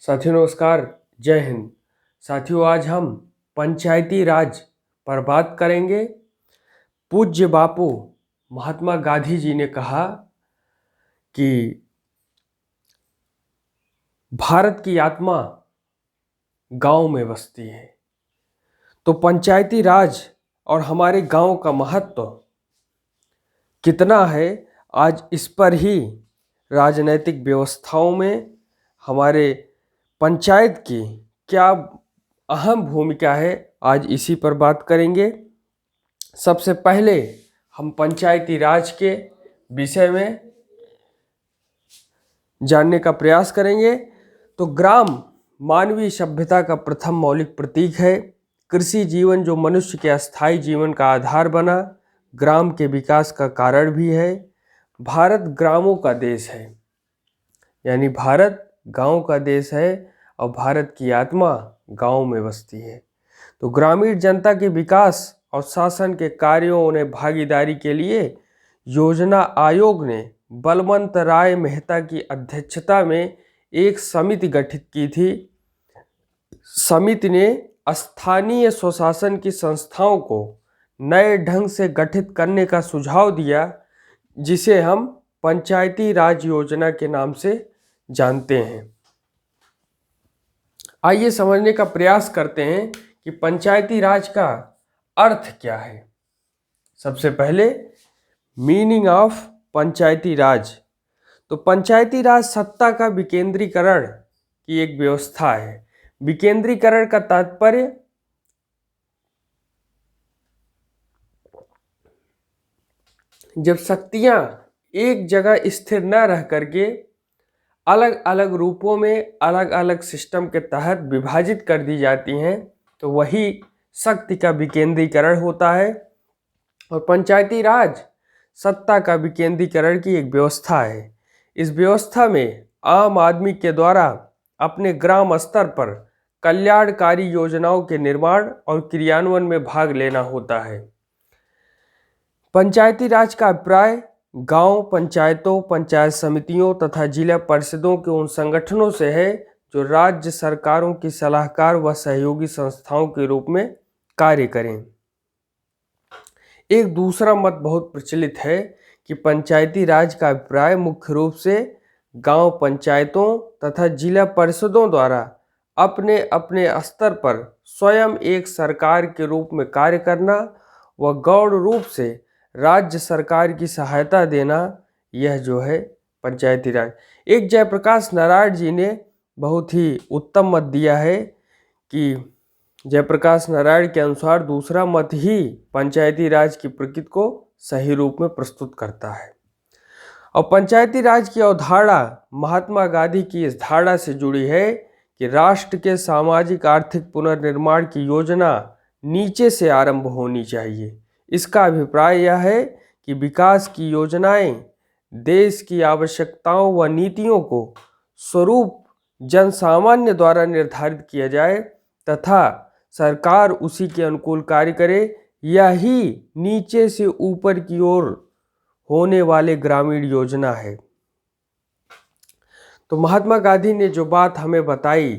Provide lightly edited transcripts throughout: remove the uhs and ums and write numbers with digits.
साथियों नमस्कार, जय हिंद। साथियों आज हम पंचायती राज पर बात करेंगे। पूज्य बापू महात्मा गांधी जी ने कहा कि भारत की आत्मा गांव में बसती है। तो पंचायती राज और हमारे गांव का महत्व कितना है, आज इस पर ही राजनैतिक व्यवस्थाओं में हमारे पंचायत की क्या अहम भूमिका है, आज इसी पर बात करेंगे। सबसे पहले हम पंचायती राज के विषय में जानने का प्रयास करेंगे। तो ग्राम मानवीय सभ्यता का प्रथम मौलिक प्रतीक है। कृषि जीवन जो मनुष्य के अस्थायी जीवन का आधार बना, ग्राम के विकास का कारण भी है। भारत ग्रामों का देश है, यानी भारत गांव का देश है और भारत की आत्मा गांव में बसती है। तो ग्रामीण जनता के विकास और शासन के कार्यों में भागीदारी के लिए योजना आयोग ने बलवंत राय मेहता की अध्यक्षता में एक समिति गठित की थी। समिति ने स्थानीय स्वशासन की संस्थाओं को नए ढंग से गठित करने का सुझाव दिया, जिसे हम पंचायती राज योजना के नाम से जानते हैं। आइए समझने का प्रयास करते हैं कि पंचायती राज का अर्थ क्या है। सबसे पहले मीनिंग ऑफ पंचायती राज। तो पंचायती राज सत्ता का विकेंद्रीकरण की एक व्यवस्था है। विकेंद्रीकरण का तात्पर्य जब शक्तियां एक जगह स्थिर न रह करके अलग अलग रूपों में अलग अलग सिस्टम के तहत विभाजित कर दी जाती हैं, तो वही शक्ति का विकेंद्रीकरण होता है। और पंचायती राज सत्ता का विकेंद्रीकरण की एक व्यवस्था है। इस व्यवस्था में आम आदमी के द्वारा अपने ग्राम स्तर पर कल्याणकारी योजनाओं के निर्माण और क्रियान्वयन में भाग लेना होता है। पंचायती राज का अभिप्राय गांव पंचायतों, पंचायत समितियों तथा जिला परिषदों के उन संगठनों से है जो राज्य सरकारों की सलाहकार व सहयोगी संस्थाओं के रूप में कार्य करें। एक दूसरा मत बहुत प्रचलित है कि पंचायती राज का अभिप्राय मुख्य रूप से गांव पंचायतों तथा जिला परिषदों द्वारा अपने अपने स्तर पर स्वयं एक सरकार के रूप में कार्य करना व गौण रूप से राज्य सरकार की सहायता देना, यह जो है पंचायती राज। एक जयप्रकाश नारायण जी ने बहुत ही उत्तम मत दिया है कि जयप्रकाश नारायण के अनुसार दूसरा मत ही पंचायती राज की प्रकृति को सही रूप में प्रस्तुत करता है। और पंचायती राज की अवधारणा महात्मा गांधी की इस धारणा से जुड़ी है कि राष्ट्र के सामाजिक आर्थिक पुनर्निर्माण की योजना नीचे से आरंभ होनी चाहिए। इसका अभिप्राय यह है कि विकास की योजनाएं देश की आवश्यकताओं व नीतियों को स्वरूप जनसामान्य द्वारा निर्धारित किया जाए तथा सरकार उसी के अनुकूल कार्य करे। यही नीचे से ऊपर की ओर होने वाले ग्रामीण योजना है। तो महात्मा गांधी ने जो बात हमें बताई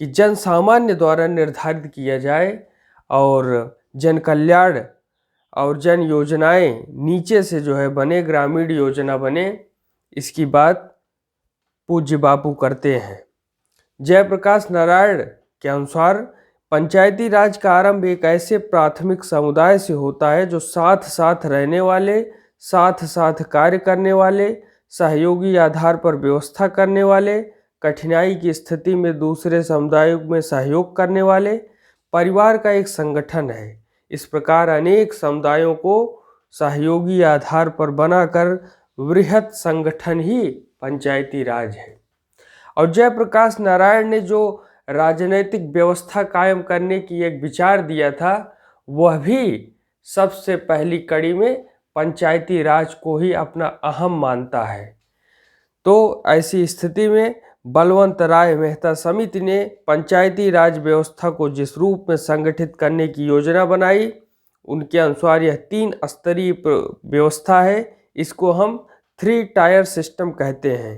कि जन सामान्य द्वारा निर्धारित किया जाए और जन कल्याण और जन योजनाएं नीचे से जो है बने, ग्रामीण योजना बने, इसकी बात पूज्य बापू करते हैं। जयप्रकाश नारायण के अनुसार पंचायती राज का आरंभ एक ऐसे प्राथमिक समुदाय से होता है जो साथ साथ रहने वाले, साथ साथ कार्य करने वाले, सहयोगी आधार पर व्यवस्था करने वाले, कठिनाई की स्थिति में दूसरे समुदायों में सहयोग करने वाले परिवार का एक संगठन है। इस प्रकार अनेक समुदायों को सहयोगी आधार पर बनाकर वृहत संगठन ही पंचायती राज है। और जयप्रकाश नारायण ने जो राजनीतिक व्यवस्था कायम करने की एक विचार दिया था, वह भी सबसे पहली कड़ी में पंचायती राज को ही अपना अहम मानता है। तो ऐसी स्थिति में बलवंत राय मेहता समिति ने पंचायती राज व्यवस्था को जिस रूप में संगठित करने की योजना बनाई, उनके अनुसार यह 3 स्तरीय व्यवस्था है। इसको हम 3 टायर सिस्टम कहते हैं।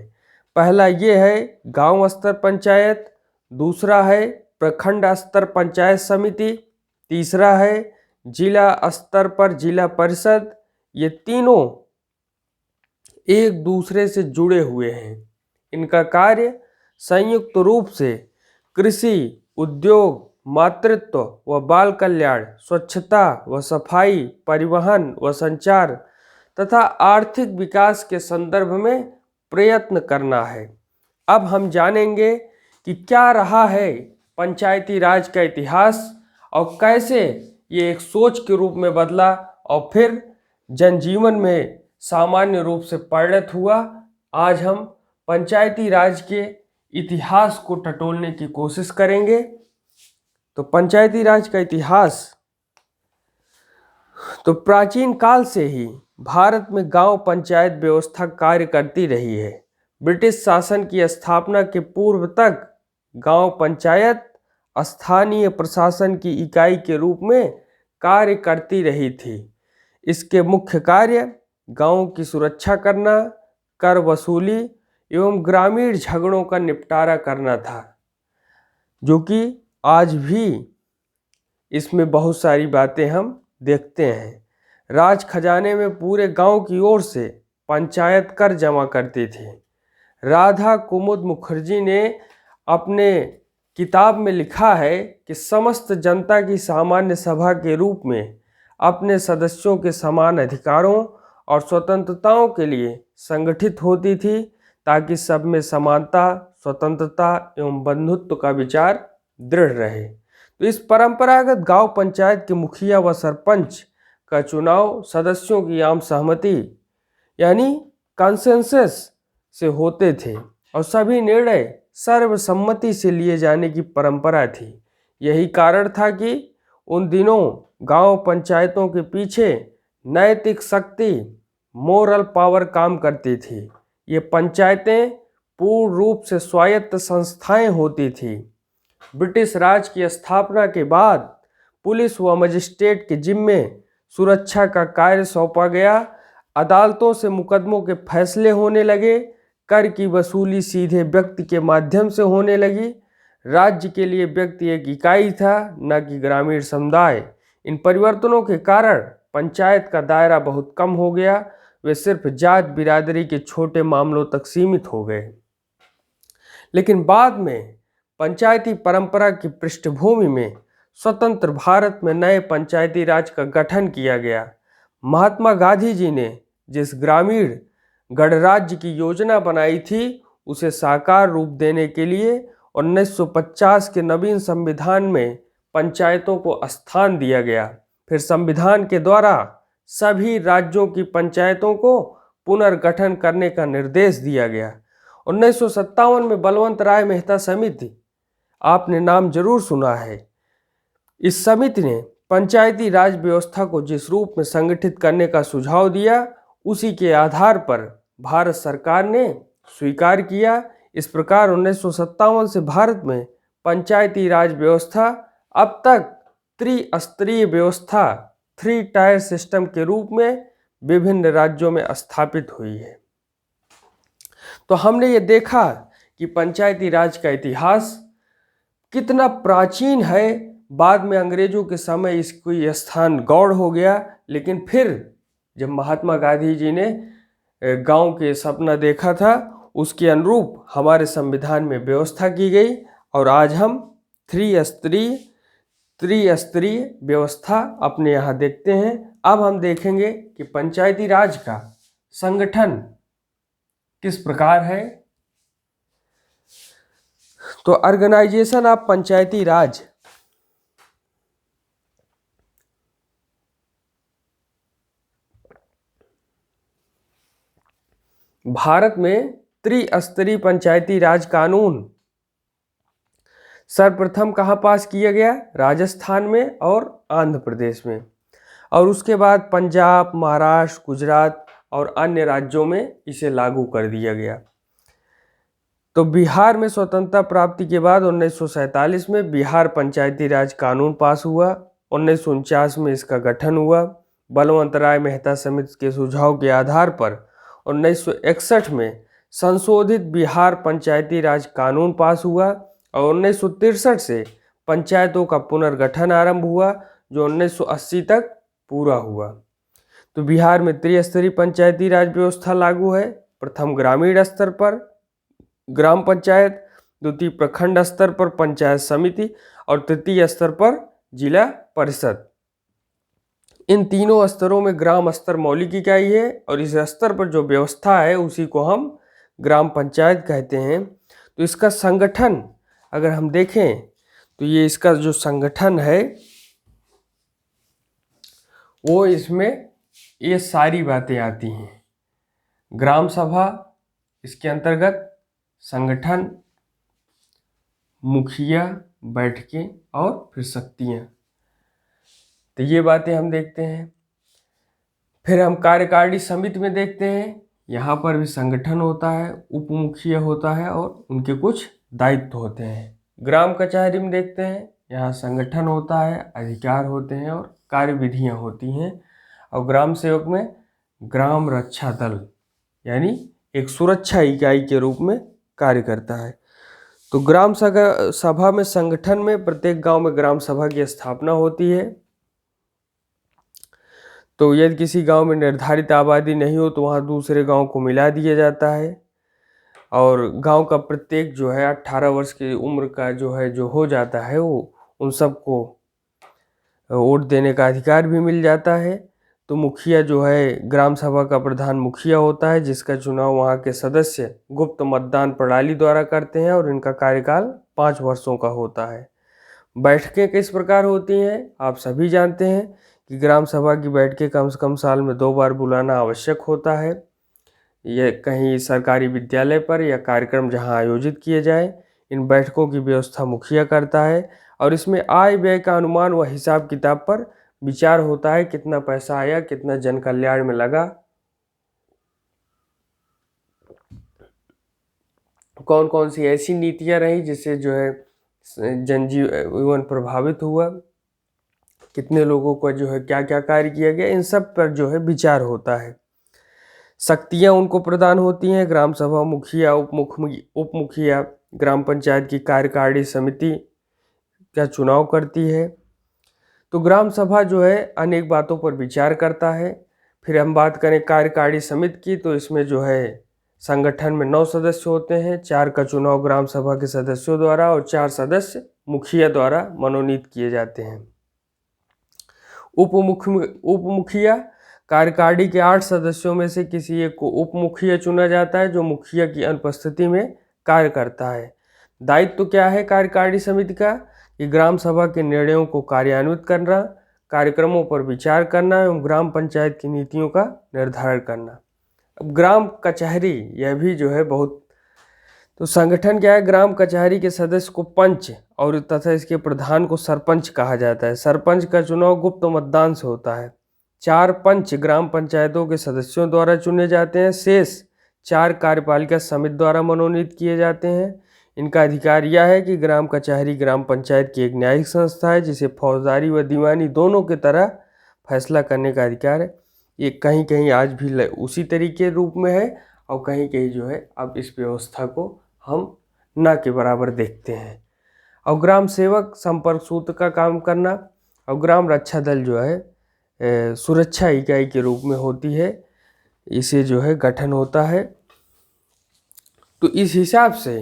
पहला ये है गांव स्तर पंचायत, दूसरा है प्रखंड स्तर पंचायत समिति, तीसरा है जिला स्तर पर जिला परिषद। ये तीनों एक दूसरे से जुड़े हुए हैं। इनका कार्य संयुक्त रूप से कृषि, उद्योग, मातृत्व व बाल कल्याण, स्वच्छता व सफाई, परिवहन व संचार तथा आर्थिक विकास के संदर्भ में प्रयत्न करना है। अब हम जानेंगे कि क्या रहा है पंचायती राज का इतिहास और कैसे ये एक सोच के रूप में बदला और फिर जनजीवन में सामान्य रूप से परिणत हुआ। आज हम पंचायती राज के इतिहास को टटोलने की कोशिश करेंगे। तो पंचायती राज का इतिहास, तो प्राचीन काल से ही भारत में गांव पंचायत व्यवस्था कार्य करती रही है। ब्रिटिश शासन की स्थापना के पूर्व तक गांव पंचायत स्थानीय प्रशासन की इकाई के रूप में कार्य करती रही थी। इसके मुख्य कार्य गांव की सुरक्षा करना, कर वसूली एवं ग्रामीण झगड़ों का निपटारा करना था, जो कि आज भी इसमें बहुत सारी बातें हम देखते हैं। राज खजाने में पूरे गांव की ओर से पंचायत कर जमा करती थी। राधा कुमुद मुखर्जी ने अपने किताब में लिखा है कि समस्त जनता की सामान्य सभा के रूप में अपने सदस्यों के समान अधिकारों और स्वतंत्रताओं के लिए संगठित होती थी, ताकि सब में समानता, स्वतंत्रता एवं बंधुत्व का विचार दृढ़ रहे। तो इस परंपरागत गांव पंचायत के मुखिया व सरपंच का चुनाव सदस्यों की आम सहमति यानी कंसेंसस से होते थे और सभी निर्णय सर्वसम्मति से लिए जाने की परंपरा थी। यही कारण था कि उन दिनों गांव पंचायतों के पीछे नैतिक शक्ति, मोरल पावर काम करती थी। ये पंचायतें पूर्ण रूप से स्वायत्त संस्थाएं होती थी। ब्रिटिश राज की स्थापना के बाद पुलिस व मजिस्ट्रेट के जिम्मे सुरक्षा का कार्य सौंपा गया। अदालतों से मुकदमों के फैसले होने लगे। कर की वसूली सीधे व्यक्ति के माध्यम से होने लगी। राज्य के लिए व्यक्ति एक इकाई था, न कि ग्रामीण समुदाय। इन परिवर्तनों के कारण पंचायत का दायरा बहुत कम हो गया। वे सिर्फ जात बिरादरी के छोटे मामलों तक सीमित हो गए। लेकिन बाद में पंचायती परंपरा की पृष्ठभूमि में स्वतंत्र भारत में नए पंचायती राज का गठन किया गया। महात्मा गांधी जी ने जिस ग्रामीण गणराज्य की योजना बनाई थी, उसे साकार रूप देने के लिए 1950 के नवीन संविधान में पंचायतों को स्थान दिया गया। फिर संविधान के द्वारा सभी राज्यों की पंचायतों को पुनर्गठन करने का निर्देश दिया गया। 1957 में बलवंत राय मेहता समिति, आपने नाम जरूर सुना है। इस समिति ने पंचायती राज व्यवस्था को जिस रूप में संगठित करने का सुझाव दिया, उसी के आधार पर भारत सरकार ने स्वीकार किया। इस प्रकार 1957 से भारत में पंचायती राज व्यवस्था अब तक त्रिस्तरीय व्यवस्था, 3 टायर सिस्टम के रूप में विभिन्न राज्यों में स्थापित हुई है। तो हमने ये देखा कि पंचायती राज का इतिहास कितना प्राचीन है। बाद में अंग्रेजों के समय इसको स्थान गौड़ हो गया, लेकिन फिर जब महात्मा गांधी जी ने गांव के सपना देखा था, उसके अनुरूप हमारे संविधान में व्यवस्था की गई और आज हम त्रिस्तरीय व्यवस्था अपने यहाँ देखते हैं। अब हम देखेंगे कि पंचायती राज का संगठन किस प्रकार है। तो ऑर्गेनाइजेशन ऑफ पंचायती राज, भारत में त्रिस्तरीय पंचायती राज कानून सर्वप्रथम कहाँ पास किया गया? राजस्थान में और आंध्र प्रदेश में, और उसके बाद पंजाब, महाराष्ट्र, गुजरात और अन्य राज्यों में इसे लागू कर दिया गया। तो बिहार में स्वतंत्रता प्राप्ति के बाद 1947 में बिहार पंचायती राज कानून पास हुआ। 1949 में इसका गठन हुआ। बलवंत राय मेहता समिति के सुझाव के आधार पर 1961 में संशोधित बिहार पंचायती राज कानून पास हुआ और 1963 से पंचायतों का पुनर्गठन आरंभ हुआ, जो 1980 तक पूरा हुआ। तो बिहार में त्रिस्तरीय पंचायती राज व्यवस्था लागू है। प्रथम ग्रामीण स्तर पर ग्राम पंचायत, द्वितीय प्रखंड स्तर पर पंचायत समिति और तृतीय स्तर पर जिला परिषद। इन तीनों स्तरों में ग्राम स्तर मौलिक इकाई है और इस स्तर पर जो व्यवस्था है उसी को हम ग्राम पंचायत कहते हैं। तो इसका संगठन अगर हम देखें तो ये इसका जो संगठन है वो इसमें ये सारी बातें आती हैं। ग्राम सभा, इसके अंतर्गत संगठन, मुखिया, बैठकें और फिर शक्तियाँ, तो ये बातें हम देखते हैं। फिर हम कार्यकारिणी समिति में देखते हैं, यहाँ पर भी संगठन होता है, उप मुखिया होता है और उनके कुछ दायित्व होते हैं। ग्राम कचहरी में देखते हैं, यहाँ संगठन होता है, अधिकार होते हैं और कार्यविधियाँ होती हैं। और ग्राम सेवक में ग्राम रक्षा दल यानी एक सुरक्षा इकाई के रूप में कार्य करता है। तो ग्राम सभा में संगठन में प्रत्येक गांव में ग्राम सभा की स्थापना होती है। तो यदि किसी गांव में निर्धारित आबादी नहीं हो तो वहां दूसरे गांव को मिला दिया जाता है। और गांव का प्रत्येक जो है 18 वर्ष की उम्र का जो हो जाता है वो उन सबको वोट देने का अधिकार भी मिल जाता है। तो मुखिया जो है ग्राम सभा का प्रधान मुखिया होता है, जिसका चुनाव वहाँ के सदस्य गुप्त मतदान प्रणाली द्वारा करते हैं और इनका कार्यकाल 5 वर्षों का होता है। बैठकें किस प्रकार होती हैं आप सभी जानते हैं कि ग्राम सभा की बैठकें कम से कम साल में 2 बार बुलाना आवश्यक होता है। यह कहीं सरकारी विद्यालय पर या कार्यक्रम जहां आयोजित किए जाए, इन बैठकों की व्यवस्था मुखिया करता है और इसमें आय व्यय का अनुमान व हिसाब किताब पर विचार होता है। कितना पैसा आया, कितना जन कल्याण में लगा, कौन कौन सी ऐसी नीतियां रही जिससे जो है जनजीवन प्रभावित हुआ, कितने लोगों को जो है क्या क्या कार्य किया गया, इन सब पर जो है विचार होता है। शक्तियां उनको प्रदान होती हैं। ग्राम सभा मुखिया, उप मुखिया ग्राम पंचायत की कार्यकारिणी समिति का चुनाव करती है। तो ग्राम सभा जो है अनेक बातों पर विचार करता है। फिर हम बात करें कार्यकारिणी समिति की, तो इसमें जो है संगठन में 9 सदस्य होते हैं। 4 का चुनाव ग्राम सभा के सदस्यों द्वारा और 4 सदस्य मुखिया द्वारा मनोनीत किए जाते हैं। उप मुखिया कार्यकारिणी के 8 सदस्यों में से किसी एक को उप मुखिया चुना जाता है, जो मुखिया की अनुपस्थिति में कार्य करता है। दायित्व तो क्या है कार्यकारिणी समिति का कि ग्राम सभा के निर्णयों को कार्यान्वित करना, कार्यक्रमों पर विचार करना एवं ग्राम पंचायत की नीतियों का निर्धारण करना। अब ग्राम कचहरी यह भी जो है बहुत, तो संगठन क्या है, ग्राम कचहरी के सदस्य को पंच और तथा इसके प्रधान को सरपंच कहा जाता है। सरपंच का चुनाव गुप्त मतदान से होता है। 4 पंच ग्राम पंचायतों के सदस्यों द्वारा चुने जाते हैं। शेष 4 कार्यपालिका समिति द्वारा मनोनीत किए जाते हैं। इनका अधिकार यह है कि ग्राम कचहरी ग्राम पंचायत की एक न्यायिक संस्था है, जिसे फौजदारी व दीवानी दोनों की तरह फैसला करने का अधिकार है। ये कहीं कहीं आज भी उसी तरीके रूप में है और कहीं कहीं जो है अब इस व्यवस्था को हम ना के बराबर देखते हैं। और ग्राम सेवक संपर्क सूत्र का काम करना और ग्राम रक्षा दल जो है सुरक्षा इकाई के रूप में होती है, इसे जो है गठन होता है। तो इस हिसाब से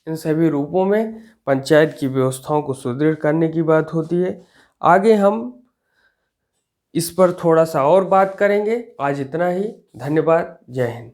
इन सभी रूपों में पंचायत की व्यवस्थाओं को सुदृढ़ करने की बात होती है। आगे हम इस पर थोड़ा सा और बात करेंगे। आज इतना ही। धन्यवाद। जय हिंद।